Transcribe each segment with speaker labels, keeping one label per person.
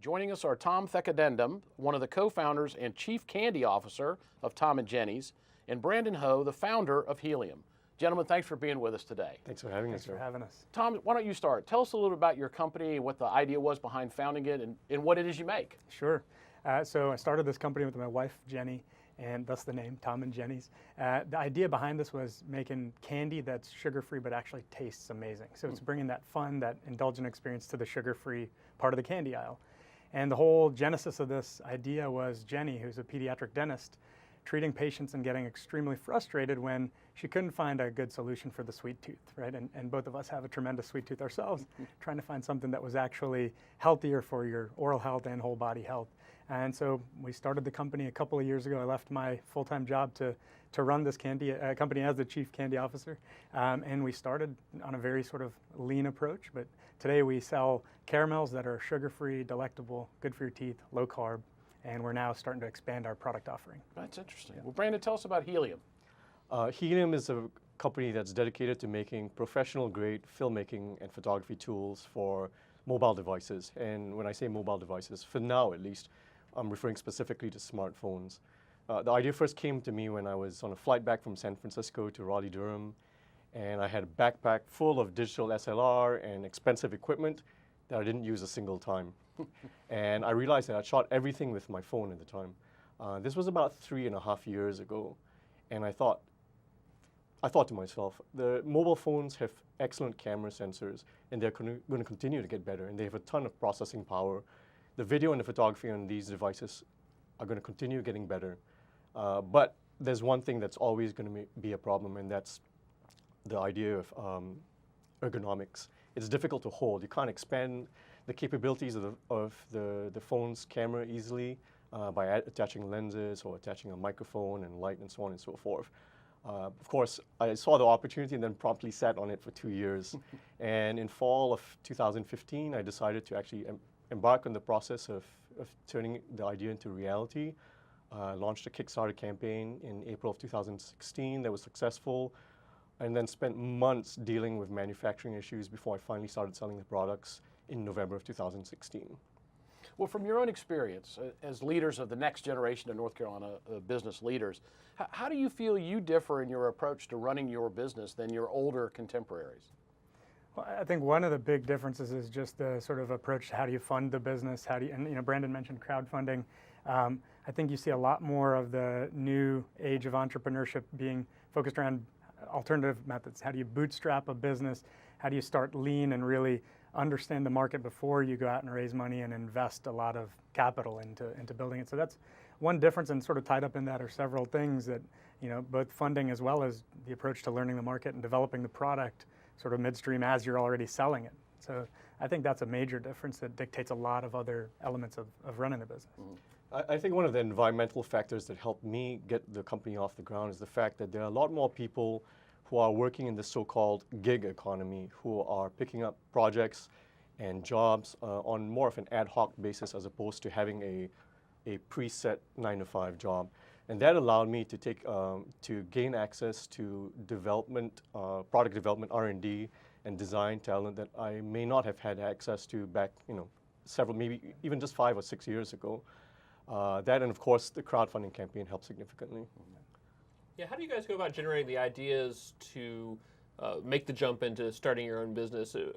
Speaker 1: Joining us are Tom Thekadendum, one of the co-founders and chief candy officer of Tom and Jenny's, and Brandon Ho, the founder of Helium. Gentlemen, thanks for being with us today.
Speaker 2: Thanks for having us.
Speaker 3: Thanks for having us.
Speaker 1: Tom, why don't you start? Tell us a little bit about your company, what the idea was behind founding it, and what it is you make.
Speaker 3: Sure. So I started this company with my wife, Jenny, and thus the name, Tom and Jenny's. The idea behind this was making candy that's sugar-free but actually tastes amazing. So it's bringing that fun, that indulgent experience to the sugar-free part of the candy aisle. And the whole genesis of this idea was Jenny, who's a pediatric dentist, treating patients and getting extremely frustrated when she couldn't find a good solution for the sweet tooth, right? And both of us have a tremendous sweet tooth ourselves, trying to find something that was actually healthier for your oral health and whole body health. And so we started the company a couple of years ago. I left my full-time job to run this candy company as the chief candy officer. And we started on a very sort of lean approach, but today we sell caramels that are sugar-free, delectable, good for your teeth, low carb, and we're now starting to expand our product offering.
Speaker 1: That's interesting. Yeah. Well, Brandon, tell us about Helium.
Speaker 2: Helium is a company that's dedicated to making professional-grade filmmaking and photography tools for mobile devices. And when I say mobile devices, for now at least, I'm referring specifically to smartphones. The idea first came to me when I was on a flight back from San Francisco to Raleigh-Durham, and I had a backpack full of digital SLR and expensive equipment that I didn't use a single time. And I realized that I shot everything with my phone at the time. This was about 3.5 years ago, and I thought to myself, the mobile phones have excellent camera sensors, and they're going to continue to get better, and they have a ton of processing power. The video and the photography on these devices are going to continue getting better. But there's one thing that's always going to be a problem, and that's the idea of ergonomics. It's difficult to hold. You can't expand the capabilities of the phone's camera easily by attaching lenses or attaching a microphone and light and so on and so forth. Of course, I saw the opportunity and then promptly sat on it for 2 years. And in fall of 2015, I decided to actually embark on the process of turning the idea into reality. Launched a Kickstarter campaign in April of 2016 that was successful, and then spent months dealing with manufacturing issues before I finally started selling the products in November of 2016.
Speaker 1: Well, from your own experience as leaders of the next generation of North Carolina business leaders, how do you feel you differ in your approach to running your business than your older contemporaries?
Speaker 3: Well, I think one of the big differences is just the sort of approach to how do you fund the business, and Brandon mentioned crowdfunding. I think you see a lot more of the new age of entrepreneurship being focused around alternative methods. How do you bootstrap a business? How do you start lean and really understand the market before you go out and raise money and invest a lot of capital into building it? So that's one difference, and sort of tied up in that are several things that, both funding as well as the approach to learning the market and developing the product sort of midstream as you're already selling it. So I think that's a major difference that dictates a lot of other elements of running the business.
Speaker 1: Mm-hmm.
Speaker 2: I think one of the environmental factors that helped me get the company off the ground is the fact that there are a lot more people who are working in the so-called gig economy, who are picking up projects and jobs on more of an ad hoc basis as opposed to having a preset 9-to-5 job. And that allowed me to to gain access to development, product development, R&D, and design talent that I may not have had access to back, several, maybe even just 5 or 6 years ago. That, and of course, the crowdfunding campaign helped significantly.
Speaker 4: Yeah, how do you guys go about generating the ideas to make the jump into starting your own business? At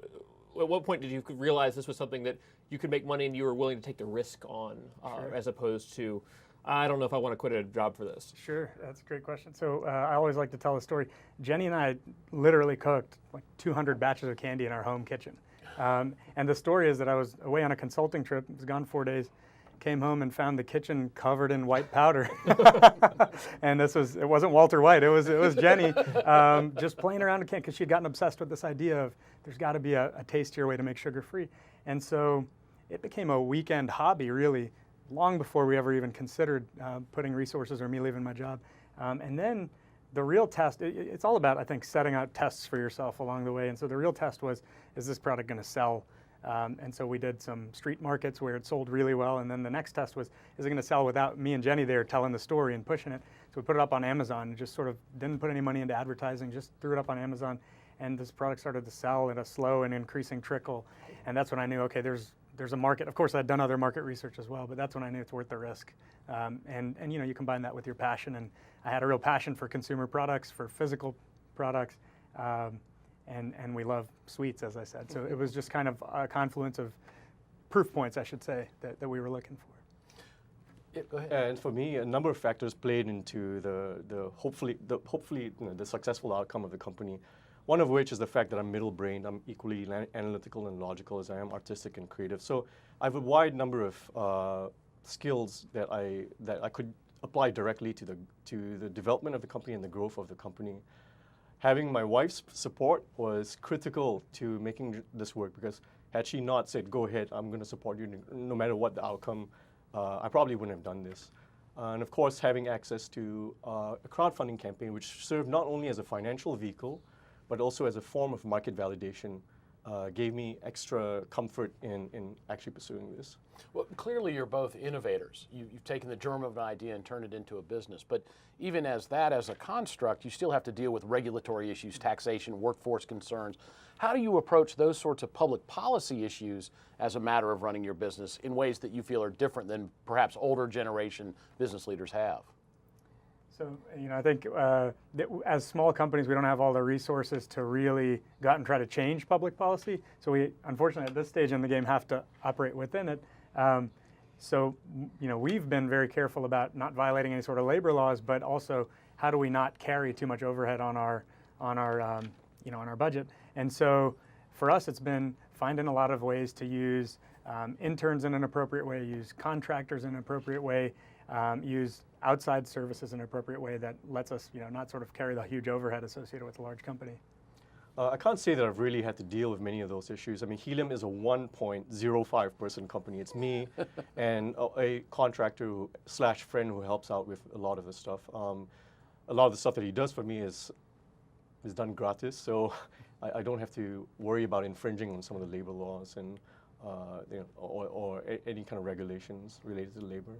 Speaker 4: what point did you realize this was something that you could make money and you were willing to take the risk on,
Speaker 3: Sure.
Speaker 4: as opposed to, I don't know if I want to quit a job for this?
Speaker 3: Sure, that's a great question. So I always like to tell a story. Jenny and I literally cooked like 200 batches of candy in our home kitchen. And the story is that I was away on a consulting trip, was gone 4 days, came home and found the kitchen covered in white powder. And it wasn't Walter White, it was Jenny, just playing around a can, because she'd gotten obsessed with this idea of there's got to be a tastier way to make sugar free. And so it became a weekend hobby, really, long before we ever even considered putting resources or me leaving my job. And then the real test, it's all about, I think, setting out tests for yourself along the way. And so the real test was, is this product going to sell? And so we did some street markets where it sold really well. And then the next test was, is it going to sell without me and Jenny there telling the story and pushing it? So we put it up on Amazon and just sort of didn't put any money into advertising, just threw it up on Amazon. And this product started to sell at a slow and increasing trickle. And that's when I knew, okay, there's there's a market. Of course, I'd done other market research as well, but that's when I knew it's worth the risk. And you know, you combine that with your passion, and I had a real passion for consumer products, for physical products, and we love sweets, as I said. So it was just kind of a confluence of proof points, I should say, that we were looking for.
Speaker 1: Yeah, go ahead.
Speaker 2: And for me, a number of factors played into the hopefully you know, the successful outcome of the company. One of which is the fact that I'm middle-brained. I'm equally analytical and logical as I am artistic and creative. So I have a wide number of skills that I could apply directly to the development of the company and the growth of the company. Having my wife's support was critical to making this work, because had she not said, "Go ahead, I'm going to support you no matter what the outcome," I probably wouldn't have done this. And of course, having access to a crowdfunding campaign, which served not only as a financial vehicle, but also as a form of market validation, gave me extra comfort in actually pursuing this.
Speaker 1: Well, clearly you're both innovators. You've taken the germ of an idea and turned it into a business. But even as a construct, you still have to deal with regulatory issues, taxation, workforce concerns. How do you approach those sorts of public policy issues as a matter of running your business in ways that you feel are different than perhaps older generation business leaders have?
Speaker 3: So, you know, I think as small companies, we don't have all the resources to really go out and try to change public policy. So we, unfortunately, at this stage in the game, have to operate within it. So, you know, we've been very careful about not violating any sort of labor laws, but also how do we not carry too much overhead on our budget. And so for us, it's been finding a lot of ways to use interns in an appropriate way, use contractors in an appropriate way, use outside services in an appropriate way that lets us, you know, not sort of carry the huge overhead associated with a large company.
Speaker 2: I can't say that I've really had to deal with many of those issues. I mean, Helium is a 1.05 person company. It's me and a contractor / friend who helps out with a lot of the stuff. A lot of the stuff that he does for me is done gratis, so I don't have to worry about infringing on some of the labor laws and you know, or any kind of regulations related to labor.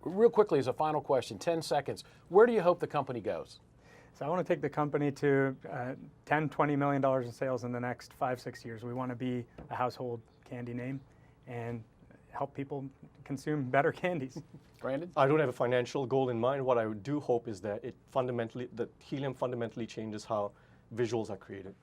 Speaker 1: Real quickly, as a final question, 10 seconds, where do you hope the company goes?
Speaker 3: So I want to take the company to $10, $20 million in sales in the next 5-6 years. We want to be a household candy name and help people consume better candies.
Speaker 1: Brandon?
Speaker 2: I don't have a financial goal in mind. What I do hope is that Helium fundamentally changes how visuals are created.